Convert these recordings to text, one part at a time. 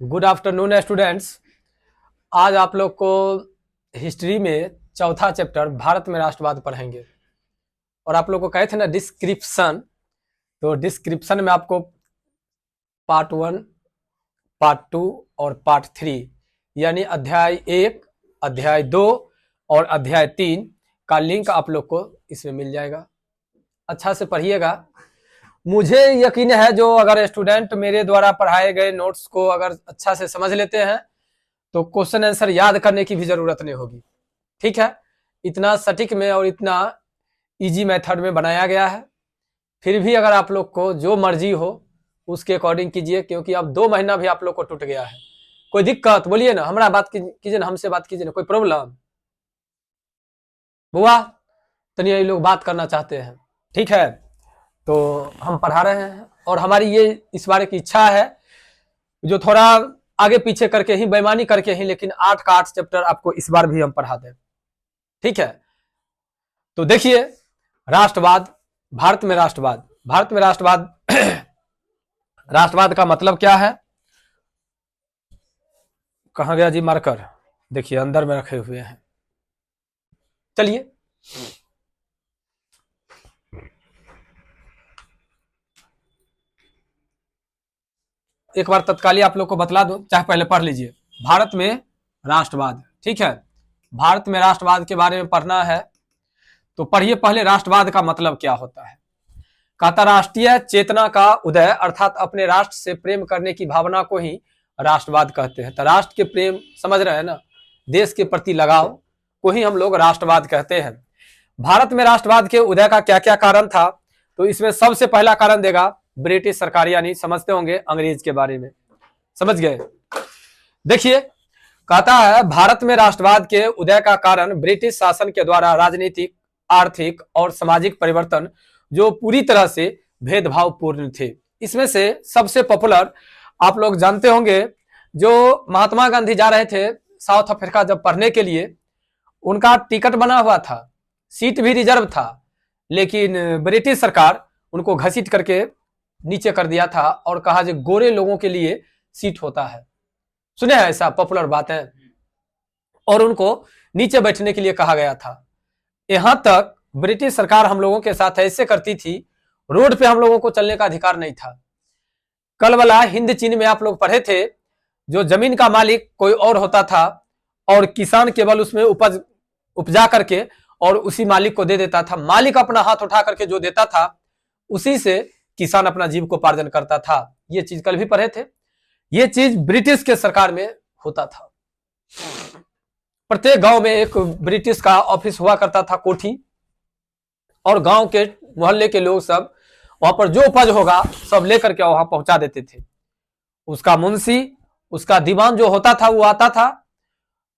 Good afternoon students. आज आप लोग को हिस्ट्री में चौथा चैप्टर भारत में राष्ट्रवाद पढ़ेंगे। और आप लोग को कहे थे ना डिस्क्रिप्शन, तो डिस्क्रिप्शन में आपको पार्ट 1, पार्ट 2 और पार्ट 3 यानी अध्याय 1, अध्याय 2 और अध्याय 3 का लिंक आप लोग को इसमें मिल जाएगा। अच्छा से पढ़िएगा। मुझे यकीन है जो अगर स्टूडेंट मेरे द्वारा पढ़ाए गए नोट्स को अगर अच्छा से समझ लेते हैं तो क्वेश्चन आंसर याद करने की भी जरूरत नहीं होगी। ठीक है, इतना सटीक में और इतना इजी मेथड में बनाया गया है। फिर भी अगर आप लोग को जो मर्जी हो उसके अकॉर्डिंग कीजिए, क्योंकि अब 2 महीना भी आप लोग को टूट गया है। कोई दिक्कत बोलिए ना, हमारा बात कीजिए ना, हमसे बात कीजिए ना, कोई प्रॉब्लम बुआ तो नहीं, ये लोग बात करना चाहते हैं। ठीक है, तो हम पढ़ा रहे हैं और हमारी ये इस बार की इच्छा है जो थोड़ा आगे पीछे करके ही, बेईमानी करके ही, लेकिन 8 का 8 चैप्टर आपको इस बार भी हम पढ़ा दें। ठीक है, तो देखिए राष्ट्रवाद, भारत में राष्ट्रवाद। भारत में राष्ट्रवाद राष्ट्रवाद का मतलब क्या है? कहां गया जी मार्कर? देखिए अंदर में रखे हुए हैं। चलिए एक बार तत्काली आप लोग को बतला दो, चाहे पहले पढ़ लीजिए। भारत में राष्ट्रवाद, ठीक है, भारत में राष्ट्रवाद के बारे में पढ़ना है तो पढ़िए पहले राष्ट्रवाद का मतलब क्या होता है। कहता राष्ट्रीय चेतना का उदय, अर्थात अपने राष्ट्र से प्रेम करने की भावना को ही राष्ट्रवाद कहते हैं। तो राष्ट्र के प्रेम समझ रहे हैं ना, देश के प्रति लगाव को ही हम लोग राष्ट्रवाद कहते हैं। भारत में राष्ट्रवाद के उदय का क्या क्या कारण था, तो इसमें सबसे पहला कारण देगा ब्रिटिश सरकार, यानी समझते होंगे अंग्रेज के बारे में। समझ गए? देखिए कहता है भारत में राष्ट्रवाद के उदय का कारण ब्रिटिश शासन के द्वारा राजनीतिक, आर्थिक और सामाजिक परिवर्तन जो पूरी तरह से भेदभाव पूर्ण थे। इसमें से सबसे पॉपुलर आप लोग जानते होंगे, जो महात्मा गांधी जा रहे थे साउथ अफ्रीका जब पढ़ने के लिए, उनका टिकट बना हुआ था, सीट भी रिजर्व था, लेकिन ब्रिटिश सरकार उनको घसीट करके नीचे कर दिया था और कहा जो गोरे लोगों के लिए सीट होता है। सुने हैं ऐसा पॉपुलर बात है, और उनको नीचे बैठने के लिए कहा गया था। यहां तक ब्रिटिश सरकार हम लोगों के साथ ऐसे करती थी, रोड पे हम लोगों को चलने का अधिकार नहीं था। कल वाला हिंद चीन में आप लोग पढ़े थे, जो जमीन का मालिक कोई और होता था और किसान केवल उसमें उपज उपजा करके और उसी मालिक को दे देता था। मालिक अपना हाथ उठा करके जो देता था उसी से किसान अपना जीविकोपार्जन करता था। ये चीज कल भी पढ़े थे। ये चीज ब्रिटिश के सरकार में होता था। प्रत्येक गांव में एक ब्रिटिश का ऑफिस हुआ करता था, कोठी, और गांव के मोहल्ले के लोग सब वहां पर जो उपज होगा सब लेकर के वहां पहुंचा देते थे। उसका मुंशी, उसका दीवान जो होता था वो आता था,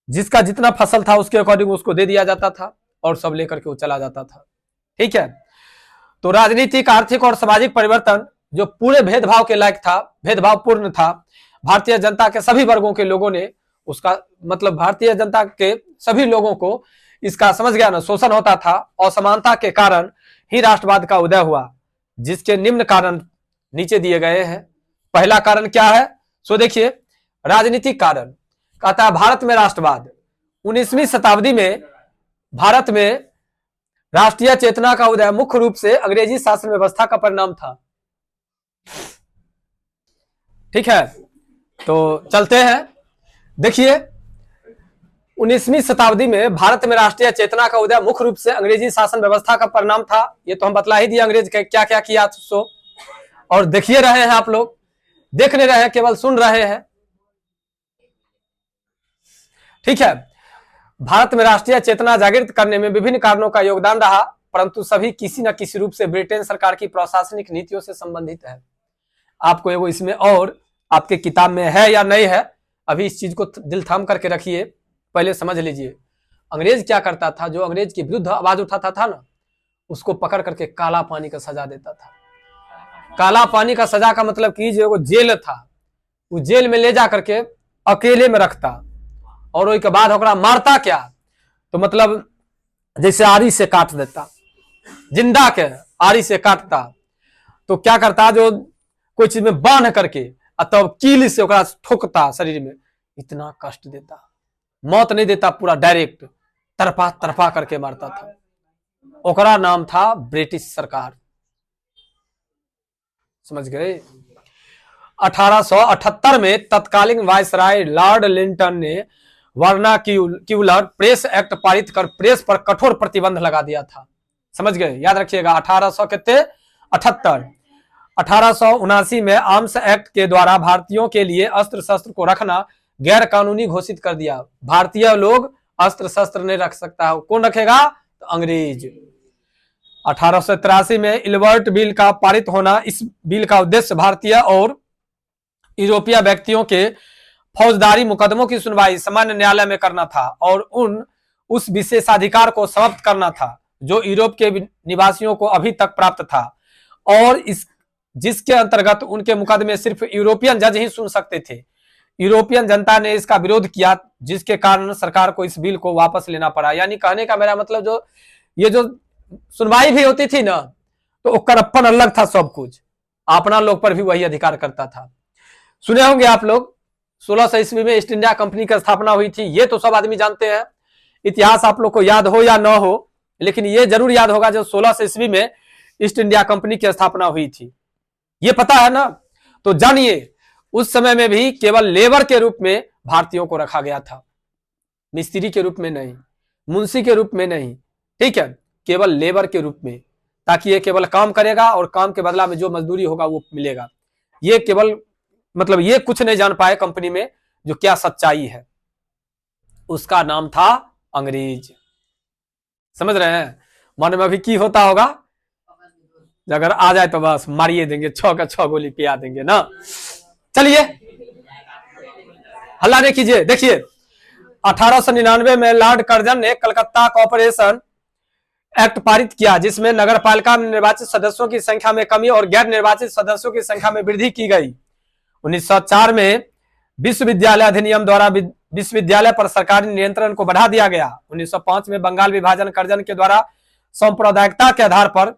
जिसका जितना फसल था उसके अकॉर्डिंग उसको दे दिया जाता था और सब लेकर के वो चला जाता था। ठीक है, तो राजनीतिक, आर्थिक और सामाजिक परिवर्तन जो पूरे भेदभाव के लायक था, भेदभाव पूर्ण था। भारतीय जनता के सभी वर्गों के लोगों ने उसका, मतलब भारतीय जनता के सभी लोगों को इसका, समझ गया ना, शोषण होता था। असमानता के कारण ही राष्ट्रवाद का उदय हुआ, जिसके निम्न कारण नीचे दिए गए हैं। पहला कारण क्या है, सो देखिए राजनीतिक कारण। कहता है भारत में राष्ट्रवाद, 19वीं शताब्दी में भारत में राष्ट्रीय चेतना का उदय मुख्य रूप से अंग्रेजी शासन व्यवस्था का परिणाम था। ठीक है, तो चलते हैं। देखिए 19वीं शताब्दी में भारत में राष्ट्रीय चेतना का उदय मुख्य रूप से अंग्रेजी शासन व्यवस्था का परिणाम था। ये तो हम बतला ही दिए अंग्रेज क्या क्या किया सो, और देखिए रहे हैं आप लोग, देख नहीं रहे हैं, केवल सुन रहे हैं। ठीक है, भारत में राष्ट्रीय चेतना जागृत करने में विभिन्न कारणों का योगदान रहा, परंतु सभी किसी न किसी रूप से ब्रिटेन सरकार की प्रशासनिक नीतियों से संबंधित है। आपको एगो इसमें और आपके किताब में है या नहीं है, अभी इस चीज को दिल थाम करके रखिए, पहले समझ लीजिए। अंग्रेज क्या करता था, जो अंग्रेज के विरुद्ध आवाज उठाता था ना, उसको पकड़ करके काला पानी का सजा देता था। काला पानी का सजा का मतलब कि जो जेल था, वो जेल में ले जा करके अकेले में रखता, और उसके बाद ओकरा मारता क्या, तो मतलब जैसे आरी से काट देता, जिंदा के आरी से काटता। तो क्या करता, जो कोई चीज में बांध करके तब कील से ओकरा ठोकता शरीर में, इतना कष्ट देता, मौत नहीं देता, पूरा डायरेक्ट तरफा तरफा करके मारता था। ओकरा नाम था ब्रिटिश सरकार, समझ गए। 1878 में तत्कालीन वायसराय लॉर्ड लिंटन ने वर्नाक्यूलर प्रेस एक्ट पारित कर प्रेस पर कठोर प्रतिबंध लगा दिया था, समझ गए, याद रखिएगा। 1878 1879 में आर्म्स एक्ट के द्वारा भारतीयों के लिए अस्त्र शस्त्र को रखना गैर कानूनी घोषित कर दिया। भारतीय लोग अस्त्र शस्त्र नहीं रख सकता है, कौन रखेगा? तो अंग्रेज। 1883 में इलबर्ट बिल का पारित होना, इस बिल का उद्देश्य भारतीय और यूरोपीय व्यक्तियों के फौजदारी मुकदमों की सुनवाई सामान्य न्यायालय में करना था और उस विशेषाधिकार को समाप्त करना था जो यूरोप के निवासियों को अभी तक प्राप्त था और जिसके अंतर्गत उनके मुकदमे सिर्फ यूरोपियन जज ही सुन सकते थे। यूरोपियन जनता ने इसका विरोध किया, जिसके कारण सरकार को इस बिल को वापस लेना पड़ा। यानी कहने का मेरा मतलब, जो ये जो सुनवाई भी होती थी ना, तो वो करप्पन अलग था, सब कुछ अपना लोग पर भी वही अधिकार करता था। सुने होंगे आप लोग 1600 ईस्वी में ईस्ट इंडिया कंपनी की स्थापना हुई थी, ये तो सब आदमी जानते हैं। इतिहास आप लोग को याद हो या ना हो, लेकिन ये जरूर याद होगा जो 1600 ईस्वी में ईस्ट इंडिया कंपनी की स्थापना हुई थी, ये पता है ना। तो जानिए, उस समय में भी केवल लेबर के रूप में भारतीयों को रखा गया था, मिस्त्री के रूप में नहीं, मुंशी के रूप में नहीं, ठीक है, केवल लेबर के रूप में, ताकि ये केवल काम करेगा और काम के बदला में जो मजदूरी होगा वो मिलेगा। ये केवल मतलब ये कुछ नहीं जान पाए कंपनी में जो क्या सच्चाई है। उसका नाम था अंग्रेज, समझ रहे हैं। मन में अभी की होता होगा, अगर आ जाए तो बस मारिए देंगे, 6 का 6 गोली पिया देंगे ना। चलिए हल्ला नहीं कीजिए। देखिए 1899 में लॉर्ड कर्जन ने कलकत्ता कॉर्पोरेशन एक्ट पारित किया, जिसमें नगर पालिका में निर्वाचित सदस्यों की संख्या में कमी और गैर निर्वाचित सदस्यों की संख्या में वृद्धि की गई। 1904 में विश्वविद्यालय अधिनियम द्वारा विश्वविद्यालय पर सरकारी नियंत्रण को बढ़ा दिया गया। 1905 में बंगाल विभाजन कर्जन के द्वारा सांप्रदायिकता के आधार पर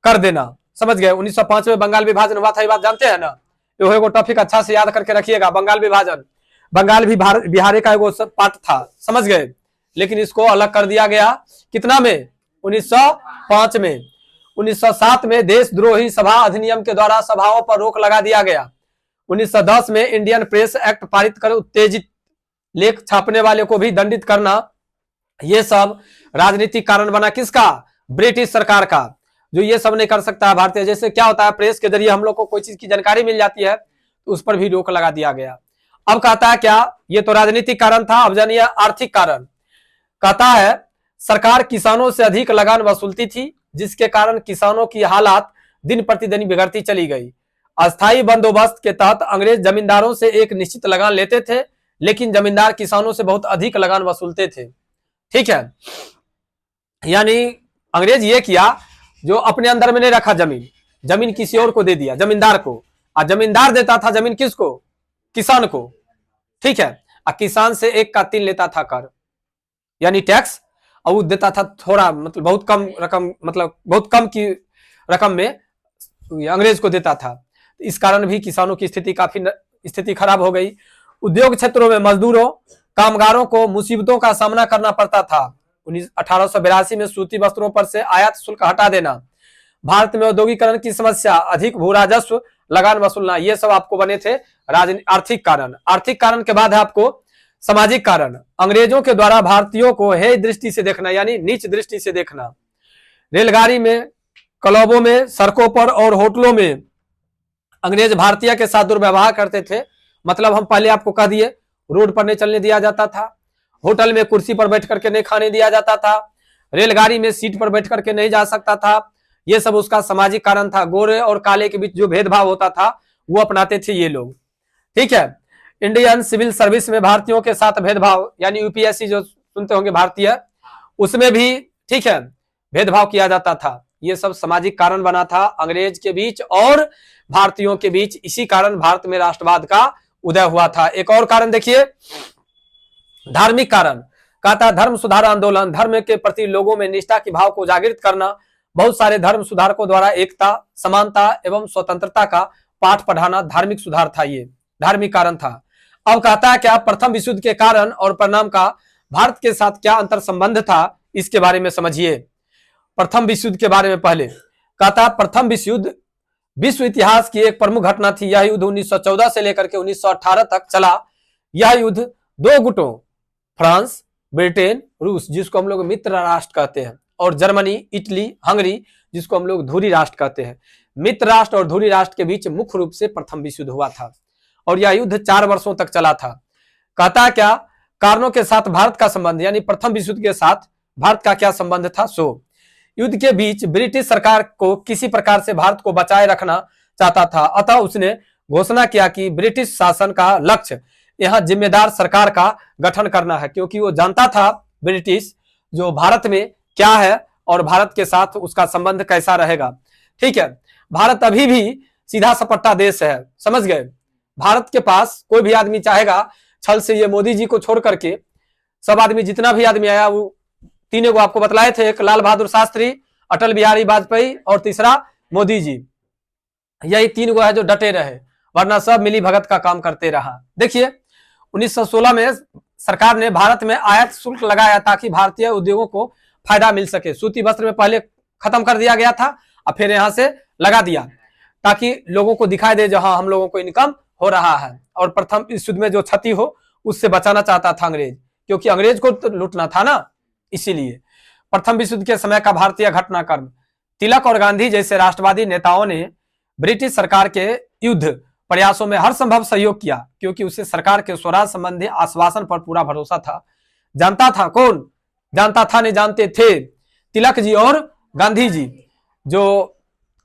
कर देना, समझ गए। 1905 में बंगाल विभाजन हुआ था, ये बात जानते हैं ना। ये टॉपिक अच्छा से याद करके रखिएगा, बंगाल विभाजन। बंगाल भी बिहार का एगो पार्ट था, समझ गए, लेकिन इसको अलग कर दिया गया। कितना में? 1905 में। 1907 में देशद्रोही सभा अधिनियम के द्वारा सभाओं पर रोक लगा दिया गया। 1910 में इंडियन प्रेस एक्ट पारित कर उत्तेजित लेख छापने वाले को भी दंडित करना। ये सब राजनीतिक कारण बना, किसका? ब्रिटिश सरकार का, जो ये सब नहीं कर सकता है भारतीय। जैसे क्या होता है, प्रेस के जरिए हम लोग को कोई चीज की जानकारी मिल जाती है, तो उस पर भी रोक लगा दिया गया। अब कहता है क्या, ये तो राजनीतिक कारण था, अब जानिए आर्थिक कारण। कहता है सरकार किसानों से अधिक लगान वसूलती थी, जिसके कारण किसानों की हालात दिन प्रतिदिन बिगड़ती चली गई। अस्थायी बंदोबस्त के तहत अंग्रेज जमींदारों से एक निश्चित लगान लेते थे, लेकिन जमींदार किसानों से बहुत अधिक लगान वसूलते थे, ठीक है। यानी अंग्रेज ये किया, जो अपने अंदर में नहीं रखा जमीन, जमीन किसी और को दे दिया, जमींदार को, और जमींदार देता था जमीन किसको? किसान को, ठीक है। और किसान से 1/3 लेता था कर, यानी टैक्स, और वो देता था थोड़ा, मतलब बहुत कम रकम, मतलब बहुत कम की रकम में अंग्रेज को देता था। इस कारण भी किसानों की स्थिति खराब हो गई। उद्योग क्षेत्रों में मजदूरों, कामगारों को मुसीबतों का सामना करना पड़ता था। 1882 में सूती वस्त्रों पर से आयात शुल्क हटा देना, भारत में औद्योगिकरण की समस्या, अधिक भू राजस्व, लगान वसूलना, ये सब आपको बने थे आर्थिक कारण। आर्थिक कारण के बाद है आपको सामाजिक कारण। अंग्रेजों के द्वारा भारतीयों को हे दृष्टि से देखना, यानी नीच दृष्टि से देखना। रेलगाड़ी में, क्लबों में, सड़कों पर और होटलों में अंग्रेज भारतीय के साथ दुर्व्यवहार करते थे। मतलब हम पहले आपको कह दिए, रोड पर नहीं चलने दिया जाता था, होटल में कुर्सी पर बैठ करके नहीं खाने दिया जाता था, रेलगाड़ी में सीट पर बैठ करके नहीं जा सकता था। ये सब उसका सामाजिक कारण था। गोरे और काले के बीच जो भेदभाव होता था वो अपनाते थे ये लोग, ठीक है। इंडियन सिविल सर्विस में भारतीयों के साथ भेदभाव, यानी यूपीएससी जो सुनते होंगे भारतीय, उसमें भी, ठीक है, भेदभाव किया जाता था। ये सब सामाजिक कारण बना था अंग्रेज के बीच और भारतीयों के बीच। इसी कारण भारत में राष्ट्रवाद का उदय हुआ था। एक और कारण देखिए, धार्मिक कारण। कहता धर्म सुधार आंदोलन, धर्म के प्रति लोगों में निष्ठा की भाव को जागृत करना। बहुत सारे धर्म सुधारकों द्वारा एकता, समानता एवं स्वतंत्रता का पाठ पढ़ाना धार्मिक सुधार था। ये धार्मिक कारण था। अब कहता है क्या प्रथम विश्व युद्ध के कारण और परिणाम का भारत के साथ क्या अंतर संबंध था, इसके बारे में समझिए। प्रथम विश्व युद्ध के बारे में पहले कहता है प्रथम विश्व युद्ध विश्व इतिहास की एक प्रमुख घटना थी। यह युद्ध 1914 से लेकर के 1918 तक चला। यह युद्ध दो गुटों फ्रांस, ब्रिटेन, रूस जिसको हम लोग मित्र राष्ट्र कहते हैं, और जर्मनी, इटली, हंगरी जिसको हम लोग धुरी राष्ट्र कहते हैं, मित्र राष्ट्र और धुरी राष्ट्र के बीच मुख्य रूप से प्रथम विश्व युद्ध हुआ था और यह युद्ध 4 वर्षों तक चला था। कहता क्या कारणों के साथ भारत का संबंध, यानी प्रथम विश्व युद्ध के साथ भारत का क्या संबंध था। युद्ध के बीच ब्रिटिश सरकार को किसी प्रकार से भारत को बचाए रखना चाहता था, अतः उसने घोषणा किया कि ब्रिटिश शासन का लक्ष्य यहां जिम्मेदार सरकार का गठन करना है, क्योंकि वो जानता था ब्रिटिश जो भारत में क्या है और भारत के साथ उसका संबंध कैसा रहेगा। ठीक है, भारत अभी भी सीधा सपट्टा देश है, समझ गए। भारत के पास कोई भी आदमी चाहेगा छल से, ये मोदी जी को छोड़ करके सब आदमी, जितना भी आदमी आया वो तीनों को आपको बतलाए थे, एक लाल बहादुर शास्त्री, अटल बिहारी वाजपेयी और तीसरा मोदी जी। यही 3 गो है जो डटे रहे, वरना सब मिली भगत का काम करते रहा। देखिए 1916 में सरकार ने भारत में आयात शुल्क लगाया ताकि भारतीय उद्योगों को फायदा मिल सके। सूती वस्त्र में पहले खत्म कर दिया गया था और फिर यहां से लगा दिया ताकि लोगों को दिखाई दे जहां हम लोगों को इनकम हो रहा है। और प्रथम विश्व युद्ध में जो क्षति हो उससे बचाना चाहता था अंग्रेज, क्योंकि अंग्रेज को तो लूटना था ना, इसीलिए। प्रथम विश्व युद्ध के समय का भारतीय घटनाक्रम। तिलक और गांधी जैसे राष्ट्रवादी नेताओं ने ब्रिटिश सरकार के युद्ध प्रयासों में हर संभव सहयोग किया, क्योंकि उसे सरकार के स्वराज संबंधी आश्वासन पर पूरा भरोसा था। जानता था कौन? जानता था नहीं जानते थे तिलक जी और गांधी जी, जो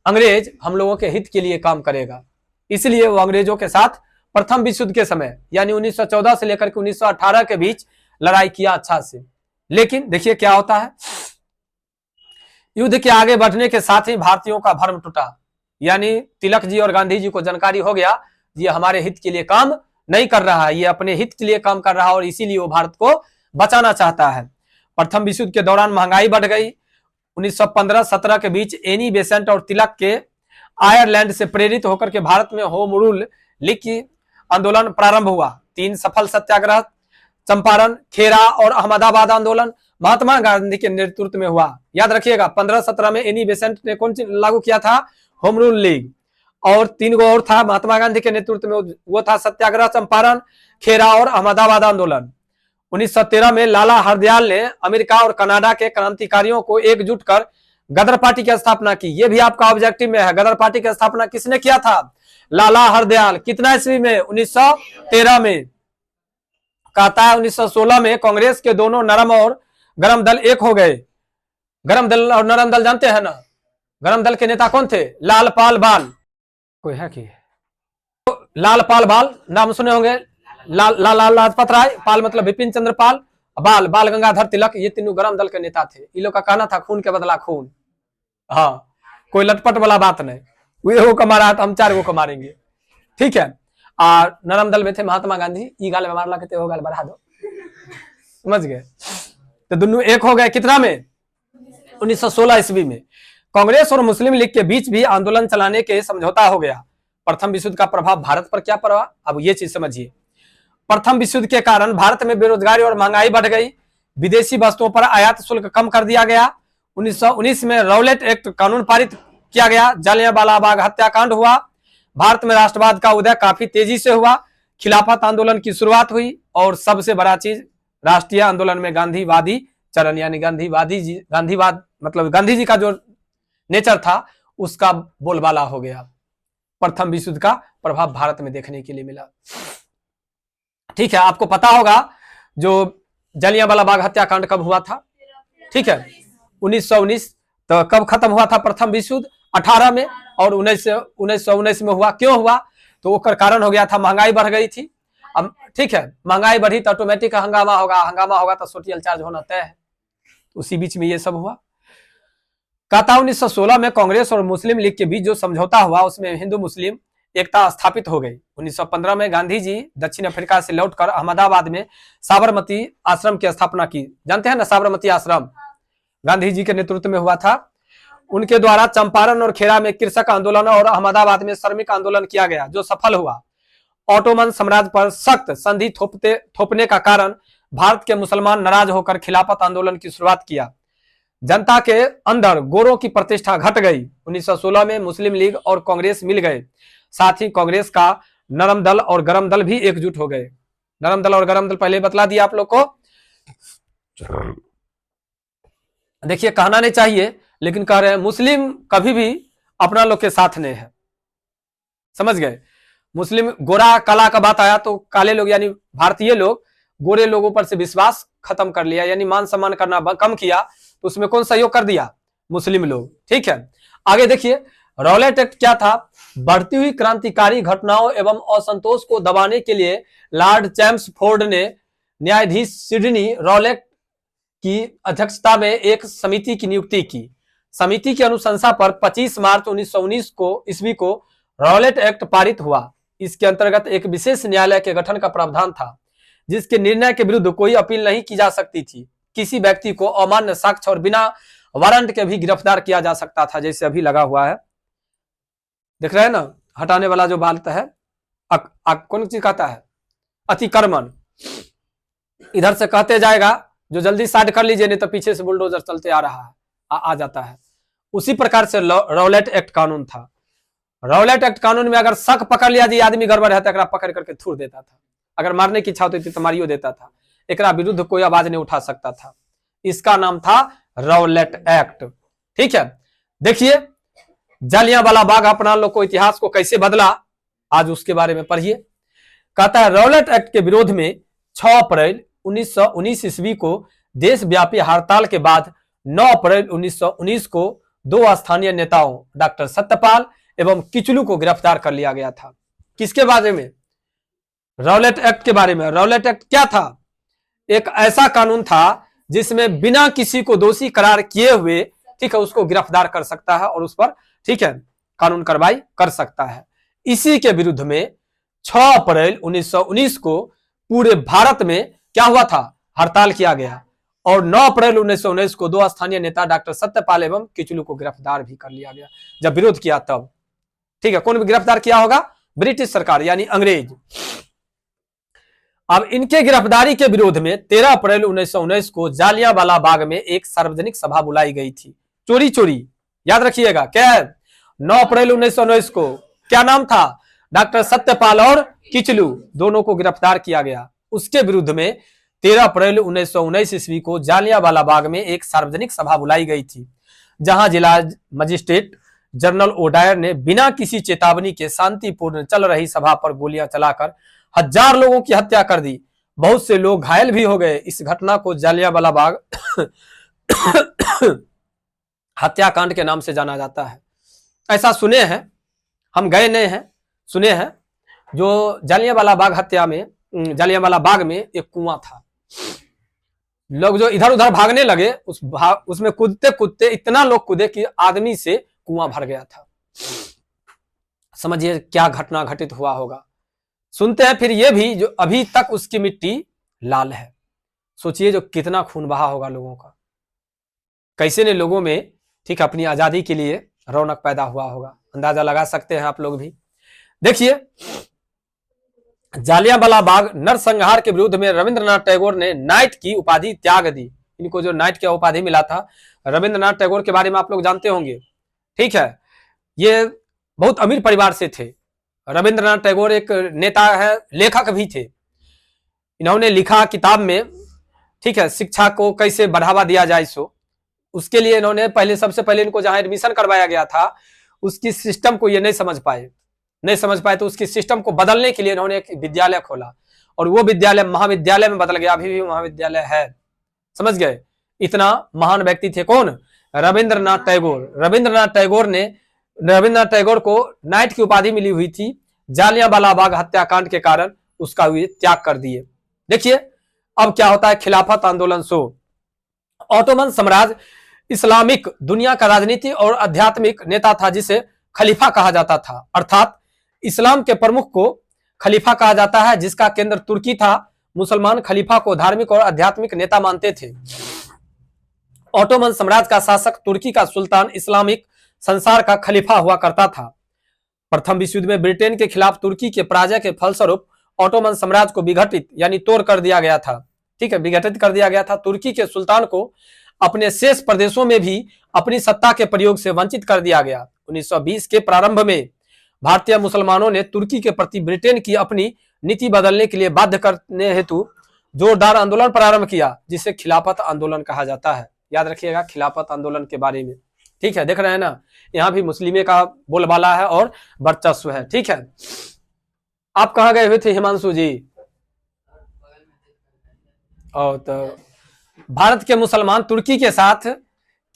अंग्रेज हम लोगों के हित के लिए काम करेगा। इसलिए वो अंग्रेजों के साथ प्रथम विश्व युद्ध के समय यानी 1914 से लेकर के 1918 के बीच लड़ाई किया अच्छा से। लेकिन देखिए क्या होता है, युद्ध के आगे बढ़ने के साथ ही भारतीयों का भ्रम टूटा, यानी तिलक जी और गांधी जी को जानकारी हो गया ये हमारे हित के लिए काम नहीं कर रहा है, ये अपने हित के लिए काम कर रहा है और इसीलिए वो भारत को बचाना चाहता है। प्रथम विश्व युद्ध के दौरान महंगाई बढ़ गई। 1915-17 के बीच एनी बेसेंट और तिलक के आयरलैंड से प्रेरित होकर के भारत में होम रूल लीग आंदोलन प्रारंभ हुआ। 3 सफल सत्याग्रह चंपारण, खेरा और अहमदाबाद आंदोलन महात्मा गांधी के नेतृत्व में हुआ। याद रखिएगा 15-17 में एनी बेसेंट ने कौन सी लागू किया था? Home rule league. और 3 गो और था महात्मा गांधी के नेतृत्व में, वो था सत्याग्रह चंपारण, खेरा और अहमदाबाद आंदोलन। 1913 में लाला हरदयाल ने अमेरिका और कनाडा के क्रांतिकारियों को एकजुट कर गदर पार्टी की स्थापना की। ये भी आपका ऑब्जेक्टिव में है, गदर पार्टी की स्थापना किसने किया था? लाला हरदयाल। कितना ईस्वी में? 1913 में। कहता है 1916 में कांग्रेस के दोनों नरम और गरम दल एक हो गए। गरम दल और नरम दल जानते हैं ना? गरम दल के नेता कौन थे? लाल पाल बाल। कोई है कि लाल पाल बाल नाम सुने होंगे। लाल लाजपत राय, पाल मतलब बिपिन चंद्र पाल, बाल बाल गंगाधर तिलक, ये तीनों गरम दल के नेता थे। इन लोग का कहना था खून के बदला खून। हाँ, कोई लटपट वाला बात नहीं, वो को मारा तो हम 4 गो को मारेंगे। ठीक है। और नरम दल में थे महात्मा गांधी। ई गाल में मारला के वो गाल बढ़ा दो, समझ गए? तो दोनों एक हो गए। कितना में? 1916 ईस्वी में। कांग्रेस और मुस्लिम लीग के बीच भी आंदोलन चलाने के समझौता हो गया। प्रथम विश्व युद्ध का प्रभाव भारत पर क्या पड़ा? अब ये चीज समझिए। प्रथम विश्व युद्ध के कारण भारत में बेरोजगारी और महंगाई बढ़ गई। विदेशी वस्तुओं पर आयात शुल्क कम कर दिया गया। 1919 में रौलेट एक्ट कानून पारित किया गया। जलियांवाला बाग हत्याकांड हुआ। भारत में राष्ट्रवाद का उदय काफी तेजी से हुआ। खिलाफत आंदोलन की शुरुआत हुई और सबसे बड़ा चीज राष्ट्रीय आंदोलन में गांधीवादी चरण, यानी गांधीवाद मतलब गांधी जी का जो नेचर था उसका बोलबाला हो गया। प्रथम विश्व युद्ध का प्रभाव भारत में देखने के लिए मिला। ठीक है, आपको पता होगा जो जलियांवाला बाग हत्याकांड कब हुआ था? ठीक है, 1919। तो कब खत्म हुआ था प्रथम विश्व युद्ध? 18 में। और 1919 में हुआ। क्यों हुआ? तो उसका कारण हो गया था महंगाई बढ़ गई थी। अब ठीक है, महंगाई बढ़ी तो ऑटोमेटिक हंगामा होगा, हंगामा होगा तो सोशल चार्ज होना तय है। उसी बीच में ये सब हुआ। कहता 1916 में कांग्रेस और मुस्लिम लीग के बीच जो समझौता हुआ उसमें हिंदू मुस्लिम एकता स्थापित हो गई। 1915 में गांधी जी दक्षिण अफ्रीका से लौटकर अहमदाबाद में साबरमती आश्रम की स्थापना की। जानते हैं ना साबरमती आश्रम? गांधी जी के नेतृत्व में हुआ था। उनके द्वारा चंपारण और खेरा में कृषक आंदोलन और अहमदाबाद में श्रमिक आंदोलन किया गया जो सफल हुआ। ऑटोमन साम्राज्य पर सख्त संधि थोपने का कारण भारत के मुसलमान नाराज होकर खिलाफत आंदोलन की शुरुआत किया। जनता के अंदर गोरों की प्रतिष्ठा घट गई। 1916 में मुस्लिम लीग और कांग्रेस मिल गए। साथ ही कांग्रेस का नरम दल और गरम दल भी एकजुट हो गए। नरम दल और गरम दल पहले बतला दिया आप लोग को। देखिए, कहना नहीं चाहिए लेकिन कह रहे हैं मुस्लिम कभी भी अपना लोग के साथ नहीं है। समझ गए? मुस्लिम गोरा काला का बात आया तो काले लोग यानी भारतीय लोग गोरे लोगों पर से विश्वास खत्म कर लिया, यानी मान सम्मान करना कम किया। तो उसमें कौन सहयोग कर दिया? मुस्लिम लोग। ठीक है, आगे देखिए, रॉलेट एक्ट क्या था? बढ़ती हुई क्रांतिकारी घटनाओं एवं असंतोष को दबाने के लिए लॉर्ड चैम्सफोर्ड ने न्यायाधीश सिडनी रॉलेट की अध्यक्षता में एक समिति की नियुक्ति की। समिति की अनुशंसा पर 25 मार्च 1919 को ईस्वी को रॉलेट एक्ट पारित हुआ। इसके अंतर्गत एक विशेष न्यायालय के गठन का प्रावधान था, जिसके निर्णय के विरुद्ध कोई अपील नहीं की जा सकती थी। किसी व्यक्ति को अमान्य साक्ष्य और बिना वारंट के भी गिरफ्तार किया जा सकता था, जैसे अभी लगा हुआ है, देख रहे हैं ना, हटाने वाला जो बात है, कौन चीज कहता है? अतिक्रमण। इधर से कहते जाएगा जो जल्दी साइड कर लीजिए, नहीं तो पीछे से बुलडोजर चलते आ रहा है, आ जाता है। उसी प्रकार से रॉलेट एक्ट कानून था। रॉलेट एक्ट कानून में अगर शक पकड़ लिया जी आदमी गड़बड़ है तो पकड़ करके थूर देता था। अगर मारने की इच्छा होती थी तो मारियो देता था। एकरा विरुद्ध कोई आवाज नहीं उठा सकता था। इसका नाम था रॉलेट एक्ट। ठीक है, देखिए जलियांवाला बाग अपना लोग को इतिहास को कैसे बदला, आज उसके बारे में पढ़िए। कहता है रॉलेट एक्ट के विरोध में 6 अप्रैल 1919 ईस्वी को देशव्यापी हड़ताल के बाद 9 अप्रैल 1919 को 2 स्थानीय नेताओं डॉक्टर सत्यपाल एवं किचलू को गिरफ्तार कर लिया गया था। किसके बारे में? रॉलेट एक्ट के बारे में। रॉलेट एक्ट क्या था? एक ऐसा कानून था जिसमें बिना किसी को दोषी करार किए हुए, ठीक है, उसको गिरफ्तार कर सकता है और उस पर, ठीक है, कानून कार्रवाई कर सकता है। इसी के विरुद्ध में 6 अप्रैल 1919 को पूरे भारत में क्या हुआ था? हड़ताल किया गया और 9 अप्रैल 1919 को 2 स्थानीय नेता डॉक्टर सत्यपाल एवं किचलू को गिरफ्तार भी कर लिया गया। जब विरोध किया तब, ठीक है, कौन भी गिरफ्तार किया होगा? ब्रिटिश सरकार यानी अंग्रेज। अब इनके गिरफ्तारी के विरोध में 13 अप्रैल 1919 को जालियांवाला बाग में एक सार्वजनिक सभा बुलाई गई थी। चोरी चोरी, याद रखिएगा, क्या है? 9 अप्रैल 1919 को क्या नाम था? डॉक्टर सत्यपाल और किचलू दोनों को गिरफ्तार किया गया। उसके विरुद्ध में 13 अप्रैल 1919 ईस्वी को जालियांवाला बाग में एक सार्वजनिक सभा बुलाई गई थी, जहां जिला मजिस्ट्रेट जनरल ओडायर ने बिना किसी चेतावनी के शांतिपूर्ण चल रही सभा पर गोलियां चलाकर 1000 लोगों की हत्या कर दी। बहुत से लोग घायल भी हो गए। इस घटना को जालियांवाला बाग हत्याकांड के नाम से जाना जाता है। ऐसा सुने हैं, हम गए नहीं हैं, सुने हैं। जो जालियांवाला बाग हत्या में, जालियांवाला बाग में एक कुआं था। लोग जो इधर उधर भागने लगे, उसमें कूदते कूदते इतना लोग कूदे कि आदमी से कुआं भर गया था। समझिए क्या घटना घटित हुआ होगा। सुनते हैं फिर ये भी, जो अभी तक उसकी मिट्टी लाल है। सोचिए जो कितना खून बहा होगा लोगों का, कैसे ने लोगों में, ठीक, अपनी आजादी के लिए रौनक पैदा हुआ होगा। अंदाजा लगा सकते हैं आप लोग भी। देखिए जालियांवाला बाग नरसंहार के विरुद्ध में रविंद्रनाथ टैगोर ने नाइट की उपाधि त्याग दी। इनको जो नाइट की उपाधि मिला था, रविंद्रनाथ टैगोर के बारे में आप लोग जानते होंगे। ठीक है, ये बहुत अमीर परिवार से थे। रविंद्रनाथ टैगोर एक नेता है, लेखक भी थे। इन्होंने लिखा किताब में, ठीक है, शिक्षा को कैसे बढ़ावा दिया जाए, सो उसके लिए इन्होंने पहले, सबसे पहले इनको जहां एडमिशन करवाया गया था उसकी सिस्टम को ये नहीं समझ पाए तो उसकी सिस्टम को बदलने के लिए इन्होंने एक विद्यालय खोला और वो विद्यालय महाविद्यालय में बदल गया। अभी भी महाविद्यालय है। समझ गए? इतना महान व्यक्ति थे कौन? रविंद्रनाथ टैगोर। रविंद्रनाथ टैगोर को नाइट की उपाधि मिली हुई थी। जालियांवाला बाग हत्याकांड के कारण उसका त्याग कर दिए। देखिए अब क्या होता है, खिलाफत आंदोलन। सो ऑटोमन साम्राज्य इस्लामिक दुनिया का राजनीति और आध्यात्मिक नेता था, जिसे खलीफा कहा जाता था। अर्थात इस्लाम के प्रमुख को खलीफा कहा जाता है, जिसका केंद्र तुर्की था। मुसलमान खलीफा को धार्मिक और आध्यात्मिक नेता मानते थे। ऑटोमन साम्राज्य का शासक तुर्की का सुल्तान इस्लामिक संसार का खलीफा हुआ करता था। प्रथम विश्व युद्ध में ब्रिटेन के खिलाफ तुर्की के पराजय के फलस्वरूप ऑटोमन साम्राज्य को विघटित यानी तोड़ कर दिया गया था। ठीक है, विघटित कर दिया गया था। तुर्की के सुल्तान को अपने शेष प्रदेशों में भी अपनी सत्ता के प्रयोग से वंचित कर दिया गया। 1920 के प्रारंभ में भारतीय मुसलमानों ने तुर्की के प्रति ब्रिटेन की अपनी नीति बदलने के लिए बाध्य करने हेतु जोरदार आंदोलन प्रारंभ किया, जिसे खिलाफत आंदोलन कहा जाता है। याद रखिएगा खिलाफत आंदोलन के बारे में। ठीक है, देख रहे हैं ना, यहाँ भी मुस्लिमे का बोलबाला है और वर्चस्व है। ठीक है, आप कहाँ गए हुए थे हिमांशु जी? और तो भारत के मुसलमान तुर्की के साथ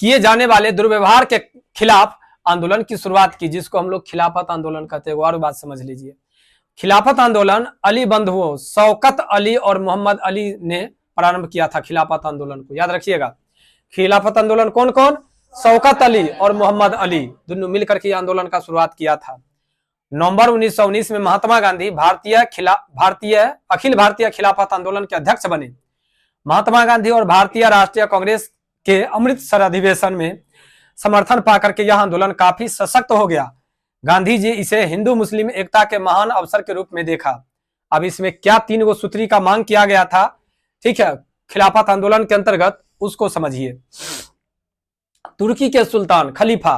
किए जाने वाले दुर्व्यवहार के खिलाफ आंदोलन की शुरुआत की, जिसको हम लोग खिलाफत आंदोलन कहते हैं। और बात समझ लीजिए, खिलाफत आंदोलन अली बंधुओं शौकत अली और मोहम्मद अली ने प्रारंभ किया था खिलाफत आंदोलन को। याद रखिएगा, खिलाफत आंदोलन कौन कौन? शौकत अली और मोहम्मद अली दोनों मिलकर के आंदोलन का शुरुआत किया था। नवंबर 1919 में महात्मा गांधी अखिल भारतीय खिलाफत आंदोलन के अध्यक्ष बने। महात्मा गांधी और भारतीय राष्ट्रीय कांग्रेस के अमृतसर अधिवेशन में समर्थन पाकर के यह आंदोलन काफी सशक्त हो गया। गांधी जी इसे हिंदू मुस्लिम एकता के महान अवसर के रूप में देखा। अब इसमें क्या 3 गो सूत्री का मांग किया गया था, ठीक है, खिलाफत आंदोलन के अंतर्गत, उसको समझिए। तुर्की के सुल्तान खलीफा,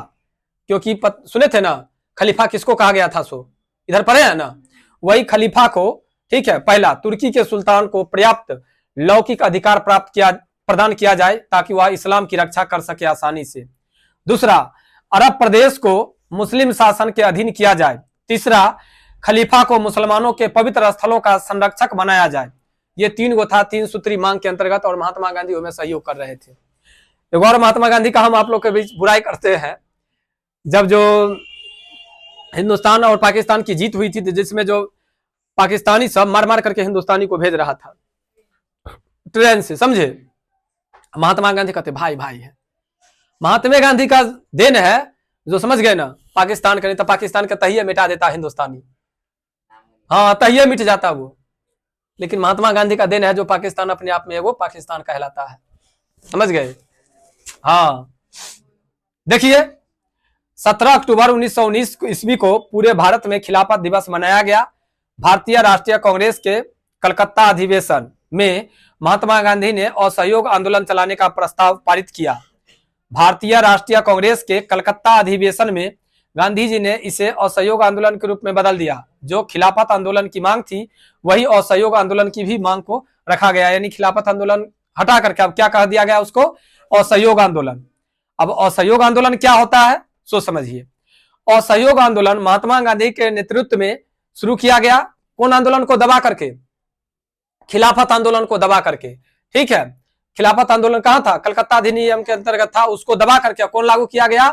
क्योंकि सुने थे ना खलीफा किसको कहा गया था, सो इधर पढ़े है ना, वही खलीफा को, ठीक है, पहला तुर्की के सुल्तान को पर्याप्त लौकिक अधिकार प्रदान किया जाए ताकि वह इस्लाम की रक्षा कर सके आसानी से। दूसरा, अरब प्रदेश को मुस्लिम शासन के अधीन किया जाए। तीसरा, खलीफा को मुसलमानों के पवित्र स्थलों का संरक्षक बनाया जाए। ये 3 गो था 3 सूत्री मांग के अंतर्गत, और महात्मा गांधी उनमें सहयोग कर रहे थे। एक और महात्मा गांधी का हम आप लोग के बीच बुराई करते हैं, जब जो हिंदुस्तान और पाकिस्तान की जीत हुई थी, जिसमें जो पाकिस्तानी सब मार मार करके हिंदुस्तानी को भेज रहा था ट्रेन से, समझे, महात्मा गांधी कहते भाई भाई है। महात्मा गांधी का देन है, जो समझ गए ना, पाकिस्तान का नहीं तो पाकिस्तान का तहिया मिटा देता हिंदुस्तानी, हाँ तहिया मिट जाता वो, लेकिन महात्मा गांधी का देन है जो पाकिस्तान अपने आप में वो पाकिस्तान कहलाता है, समझ गए। हाँ देखिए, 17 अक्टूबर 1919 ईस्वी को पूरे भारत में खिलाफत दिवस मनाया गया। भारतीय राष्ट्रीय कांग्रेस के कलकत्ता अधिवेशन में महात्मा गांधी ने असहयोग आंदोलन चलाने का प्रस्ताव पारित किया। भारतीय राष्ट्रीय कांग्रेस के कलकत्ता अधिवेशन में गांधी जी ने इसे असहयोग आंदोलन के रूप में बदल दिया। जो खिलाफत आंदोलन की मांग थी वही असहयोग आंदोलन की भी मांग को रखा गया, यानी खिलाफत आंदोलन हटा करके अब क्या कह दिया गया उसको, असहयोग आंदोलन। अब असहयोग आंदोलन क्या होता है सो समझिए। असहयोग आंदोलन महात्मा गांधी के नेतृत्व में शुरू किया गया। कौन आंदोलन को दबा करके? खिलाफत आंदोलन को दबा करके, ठीक है। खिलाफत आंदोलन कहां था? कलकत्ता अधिनियम के अंतर्गत था, उसको दबा करके कौन लागू किया गया?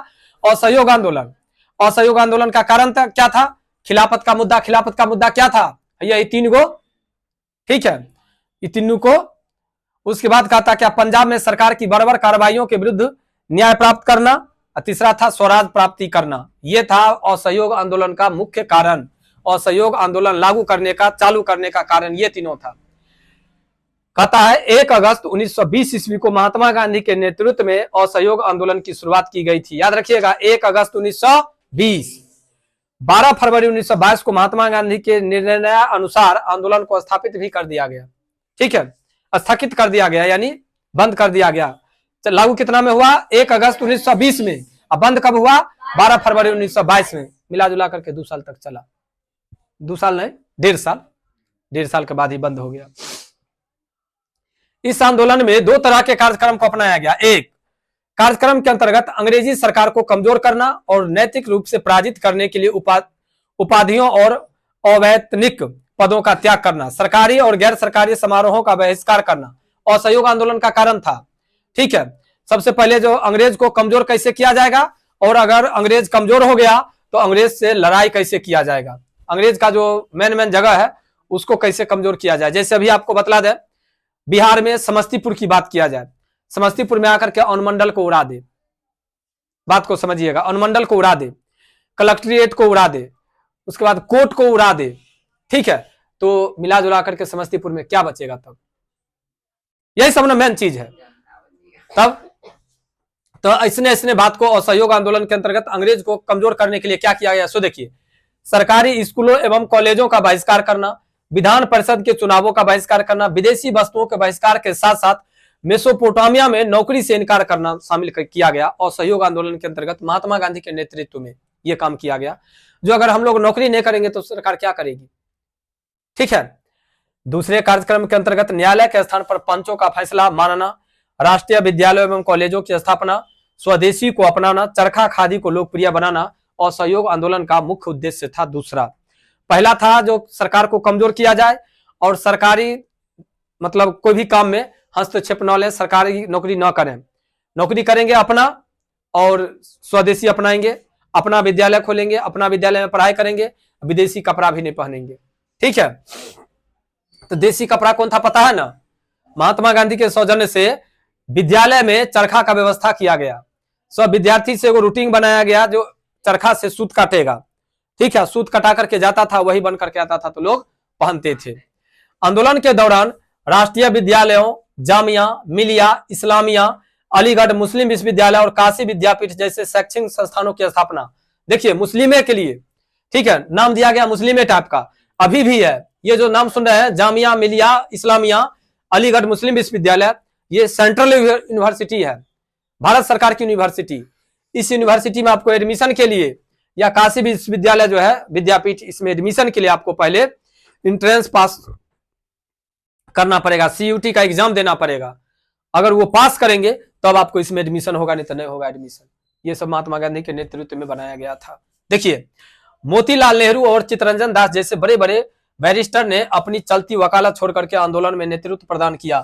असहयोग आंदोलन। असहयोग आंदोलन का कारण क्या था? खिलाफत का मुद्दा। खिलाफत का मुद्दा क्या था? ये 3 गो, ठीक है, ये तीनों को। उसके बाद कहा था क्या? पंजाब में सरकार की बर्बर कार्रवाइयों के विरुद्ध न्याय प्राप्त करना। तीसरा था स्वराज प्राप्ति करना। यह था असहयोग आंदोलन का मुख्य कारण। असहयोग आंदोलन लागू करने का, चालू करने का कारण ये तीनों था। कहता है 1 अगस्त 1920 ईस्वी को महात्मा गांधी के नेतृत्व में असहयोग आंदोलन की शुरुआत की गई थी। याद रखिएगा 1 अगस्त 1920। 12 फरवरी 1922 को महात्मा गांधी के निर्णय अनुसार आंदोलन को स्थापित भी कर दिया गया, ठीक है, स्थगित कर दिया गया, यानी बंद कर दिया गया। लागू कितना में हुआ? 1 अगस्त 1920 में। अब बंद कब हुआ? 12 फरवरी 1922 में। मिला जुला करके 2 साल तक चला। 2 साल नहीं, 1.5 साल के बाद ही बंद हो गया। इस आंदोलन में 2 तरह के कार्यक्रम को अपनाया गया। एक कार्यक्रम के अंतर्गत अंग्रेजी सरकार को कमजोर करना और नैतिक रूप से पराजित करने के लिए उपाधियों और अवैतनिक पदों का त्याग करना, सरकारी और गैर सरकारी समारोहों का बहिष्कार करना असहयोग आंदोलन का कारण था, ठीक है। सबसे पहले जो अंग्रेज को कमजोर कैसे किया जाएगा, और अगर अंग्रेज कमजोर हो गया तो अंग्रेज से लड़ाई कैसे किया जाएगा, अंग्रेज का जो मेन जगह है उसको कैसे कमजोर किया जाए। जैसे अभी आपको बतला दे, बिहार में समस्तीपुर की बात किया जाए, समस्तीपुर में आकर के अनुमंडल को उड़ा दे, बात को समझिएगा, अनुमंडल को उड़ा दे, कलेक्ट्रेट को उड़ा दे, उसके बाद कोर्ट को उड़ा दे, ठीक है, तो मिला जुला करके समस्तीपुर में क्या बचेगा? तब यही सब ना मेन चीज है। तब तो ऐसने बात को असहयोग आंदोलन के अंतर्गत अंग्रेज को कमजोर करने के लिए क्या किया गया सो देखिए। सरकारी स्कूलों एवं कॉलेजों का बहिष्कार करना, विधान परिषद के चुनावों का बहिष्कार करना, विदेशी वस्तुओं के बहिष्कार के साथ साथ मेसोपोटामिया में नौकरी से इनकार करना शामिल किया गया। और सहयोग आंदोलन के अंतर्गत महात्मा गांधी के नेतृत्व में यह काम किया गया, जो अगर हम लोग नौकरी नहीं करेंगे तो सरकार क्या करेगी। ठीक है। दूसरे कार्यक्रम के अंतर्गत न्यायालय के स्थान पर पंचों का फैसला मानना, राष्ट्रीय विद्यालयों एवं कॉलेजों की स्थापना, स्वदेशी को अपनाना, चरखा खादी को लोकप्रिय बनाना और सहयोग आंदोलन का मुख्य उद्देश्य था दूसरा। पहला था जो सरकार को कमजोर किया जाए और सरकारी मतलब कोई भी काम में हस्तक्षेप न ले, सरकारी नौकरी न करें, नौकरी करेंगे अपना और स्वदेशी अपनाएंगे, अपना विद्यालय खोलेंगे, अपना विद्यालय में पढ़ाई करेंगे, विदेशी कपड़ा भी नहीं पहनेंगे। ठीक है। तो देसी कपड़ा कौन था पता है ना, महात्मा गांधी के सौजन्य से विद्यालय में चरखा का व्यवस्था किया गया। सब विद्यार्थी से वो रूटीन बनाया गया जो चरखा से सूत काटेगा। ठीक है। सूत कटा करके जाता था, वही बन करके आता था तो लोग पहनते थे। आंदोलन के दौरान राष्ट्रीय विद्यालयों, जामिया मिलिया इस्लामिया, अलीगढ़ मुस्लिम विश्वविद्यालय और काशी विद्यापीठ जैसे शैक्षणिक संस्थानों की स्थापना। देखिए मुस्लिमे के लिए, ठीक है, नाम दिया गया मुस्लिमे टाइप का, अभी भी है। ये जो नाम सुन रहे हैं जामिया मिलिया इस्लामिया अलीगढ़ मुस्लिम विश्वविद्यालय, ये सेंट्रल यूनिवर्सिटी है, भारत सरकार की यूनिवर्सिटी। इस यूनिवर्सिटी में आपको एडमिशन के लिए, या काशी विश्वविद्यालय जो है विद्यापीठ, इसमें एडमिशन के लिए आपको पहले इंट्रेंस पास करना पड़ेगा, सीयूटी का एग्जाम देना पड़ेगा। अगर वो पास करेंगे तब तो आपको इसमें एडमिशन होगा, नहीं तो नहीं होगा एडमिशन। ये सब महात्मा गांधी के नेतृत्व में बनाया गया था। देखिए मोतीलाल नेहरू और चित्तरंजन दास जैसे बड़े बड़े बैरिस्टर ने अपनी चलती वकालत छोड़ करके आंदोलन में नेतृत्व प्रदान किया।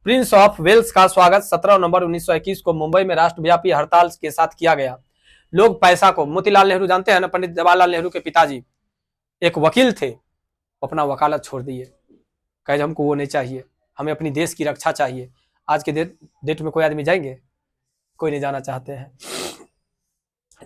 प्रिंस ऑफ वेल्स का स्वागत 17 नवंबर 1921 को मुंबई में राष्ट्रव्यापी हड़ताल के साथ किया गया। लोग पैसा को, मोतीलाल नेहरू जानते हैं ना, पंडित जवाहरलाल नेहरू के पिताजी एक वकील थे, अपना वकालत छोड़ दिए, कहे हमको वो नहीं चाहिए, हमें अपनी देश की रक्षा चाहिए। आज के डेट में कोई आदमी जाएंगे? कोई नहीं जाना चाहते हैं।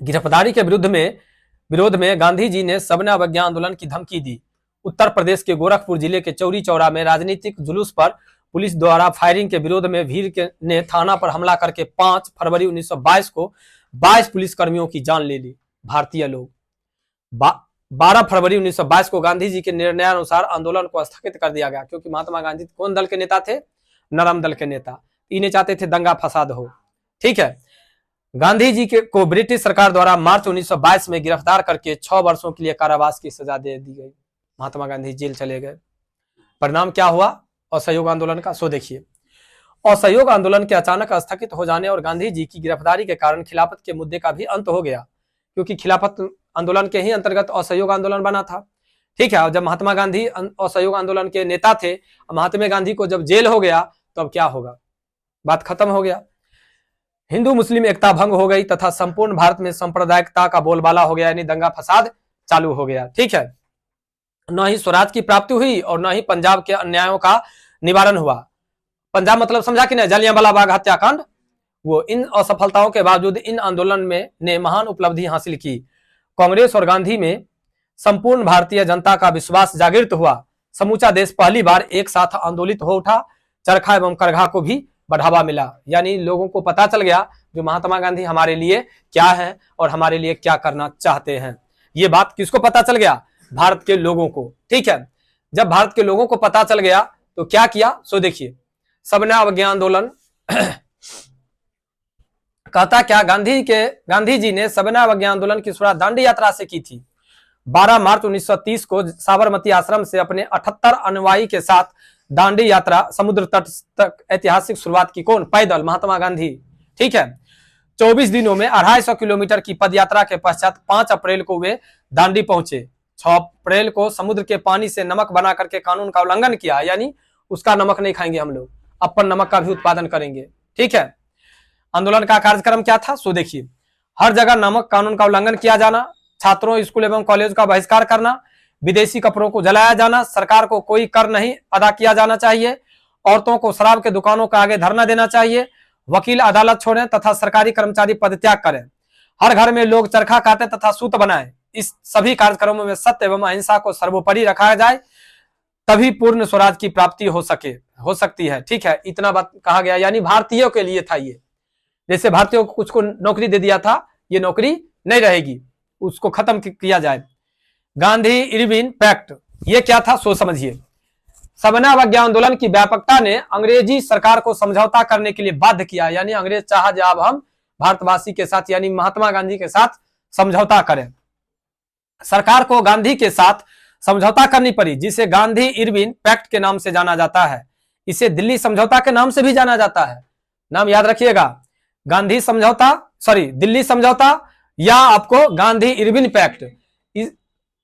गिरफ्तारी के विरोध में गांधी जी ने सबने अवज्ञा आंदोलन की धमकी दी। उत्तर प्रदेश के गोरखपुर जिले के चौरी चौरा में राजनीतिक जुलूस पर पुलिस द्वारा फायरिंग के विरोध में भीड़ ने थाना पर हमला करके 5 फरवरी 1922 को 22 पुलिसकर्मियों की जान ले ली। भारतीय लोग 12 फरवरी 1922 को गांधी जी के निर्णयानुसार आंदोलन को स्थगित कर दिया गया, क्योंकि महात्मा गांधी कौन दल के नेता थे? नरम दल के नेता। इन्हें चाहते थे दंगा फसाद हो। ठीक है। गांधी जी को ब्रिटिश सरकार द्वारा मार्च 1922 में गिरफ्तार करके 6 वर्षों के लिए कारावास की सजा दे दी गई। महात्मा गांधी जेल चले गए। परिणाम क्या हुआ असहयोग आंदोलन का? सो देखिए, असहयोग आंदोलन के अचानक स्थगित हो जाने और गांधी जी की गिरफ्तारी के कारण खिलाफत के मुद्दे का भी अंत हो गया, क्योंकि खिलाफत आंदोलन के ही अंतर्गत असहयोग आंदोलन बना था। ठीक है। और जब महात्मा गांधी असहयोग आंदोलन के नेता थे, महात्मा गांधी को जब जेल हो गया तो अब क्या होगा? बात खत्म हो गया। हिंदू मुस्लिम एकता भंग हो गई तथा संपूर्ण भारत में सांप्रदायिकता का बोलबाला हो गया, यानी दंगा फसाद चालू हो गया। ठीक है। न ही स्वराज की प्राप्ति हुई और न ही पंजाब के अन्यायों का निवारण हुआ। पंजाब मतलब समझा कि नहीं, जलियांवाला बाग हत्याकांड। वो इन असफलताओं के बावजूद इन आंदोलन में ने महान उपलब्धि हासिल की। कांग्रेस और गांधी में संपूर्ण भारतीय जनता का विश्वास जागृत हुआ। समूचा देश पहली बार एक साथ आंदोलित हो उठा। चरखा एवं करघा को भी बढ़ावा मिला, यानी लोगों को पता चल गया जो महात्मा गांधी हमारे लिए क्या है और हमारे लिए क्या करना चाहते हैं। ये बात किसको पता चल गया? भारत के लोगों को। ठीक है। जब भारत के लोगों को पता चल गया तो क्या किया? सो देखिए, सबने अवज्ञा आंदोलन कहता क्या, गांधी जी ने सबने अवज्ञा आंदोलन की शुरुआत दांडी यात्रा से की थी। 12 मार्च 1930 को साबरमती आश्रम से अपने 78 अनुयायी के साथ दांडी यात्रा समुद्र तट तक ऐतिहासिक शुरुआत की। कौन? पैदल, महात्मा गांधी। ठीक है। 24 दिनों में 250 किलोमीटर की पद यात्रा के पश्चात 5 अप्रैल को वे दांडी पहुंचे। 6 अप्रैल को समुद्र के पानी से नमक बना करके कानून का उल्लंघन किया, यानी उसका नमक नहीं खाएंगे हम लोग, अपन नमक का भी उत्पादन करेंगे। ठीक है। आंदोलन का कार्यक्रम क्या था? सो देखिए, हर जगह नमक कानून का उल्लंघन किया जाना, छात्रों स्कूल एवं कॉलेज का बहिष्कार करना, विदेशी कपड़ों को जलाया जाना, सरकार को कोई कर नहीं अदा किया जाना चाहिए, औरतों को शराब के दुकानों के आगे धरना देना चाहिए, वकील अदालत छोड़ें तथा सरकारी कर्मचारी पदत्याग करें, हर घर में लोग चरखा काटे तथा सूत बनाएं। इस सभी कार्यक्रमों में सत्य एवं अहिंसा को सर्वोपरि रखा जाए, तभी पूर्ण स्वराज की प्राप्ति हो सकती है। ठीक है। इतना बात कहा गया, यानी भारतीयों के लिए था ये। जैसे भारतीयों को कुछ को नौकरी दे दिया था, ये नौकरी नहीं रहेगी, उसको खत्म किया जाए। गांधी इरविन पैक्ट, ये क्या था सो समझिए। सबना अवज्ञा आंदोलन की व्यापकता ने अंग्रेजी सरकार को समझौता करने के लिए बाध्य किया, यानी अंग्रेज चाहा जब हम भारतवासी के साथ यानी महात्मा गांधी के साथ समझौता करें। सरकार को गांधी के साथ समझौता करनी पड़ी, जिसे गांधी इरविन पैक्ट के नाम से जाना जाता है। इसे दिल्ली समझौता के नाम से भी जाना जाता है। नाम याद रखिएगा, गांधी समझौता, सॉरी दिल्ली समझौता, या आपको गांधी इरविन पैक्ट।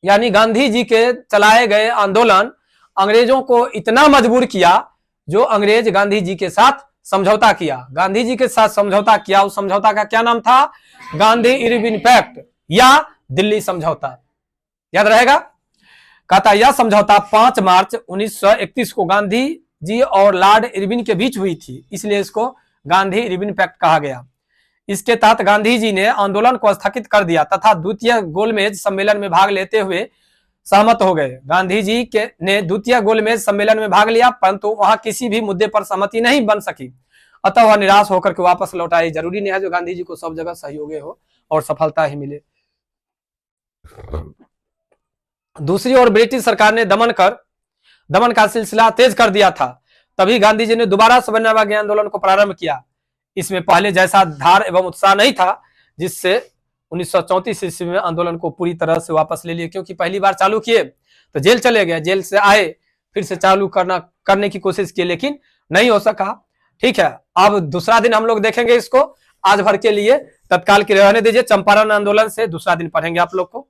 यानी गांधी जी के चलाए गए आंदोलन अंग्रेजों को इतना मजबूर किया, जो अंग्रेज गांधी जी के साथ समझौता किया, गांधी जी के साथ समझौता किया। उस समझौता का क्या नाम था? गांधी इरविन पैक्ट या दिल्ली समझौता। याद रहेगा। कहता यह समझौता 5 मार्च 1931 को गांधी जी और लॉर्ड इरविन के बीच हुई थी, इसलिए इसको गांधी इरविन पैक्ट कहा गया। इसके तहत गांधी जी ने आंदोलन को स्थगित कर दिया तथा द्वितीय गोलमेज सम्मेलन में भाग लेते हुए सहमत हो गए। गांधी जी ने द्वितीय गोलमेज सम्मेलन में भाग लिया, परंतु वहां किसी भी मुद्दे पर सहमति नहीं बन सकी, अतः वह निराश होकर के वापस लौट आए। जरूरी नहीं है जो गांधी जी को सब जगह सहयोग हो और सफलता ही मिले। दूसरी ओर ब्रिटिश सरकार ने दमन का सिलसिला तेज कर दिया था। तभी गांधी जी ने दोबारा सबना अवज्ञा आंदोलन को प्रारंभ किया। इसमें पहले जैसा धार एवं उत्साह नहीं था, जिससे 1934 ईस्वी में आंदोलन को पूरी तरह से वापस ले लिए, क्योंकि पहली बार चालू किए तो जेल चले गए, जेल से आए फिर से चालू करने की कोशिश की, लेकिन नहीं हो सका। ठीक है, अब दूसरा दिन हम लोग देखेंगे इसको। आज भर के लिए तत्काल के रहने दीजिए, चंपारण आंदोलन से दूसरा दिन पढ़ेंगे आप लोग को।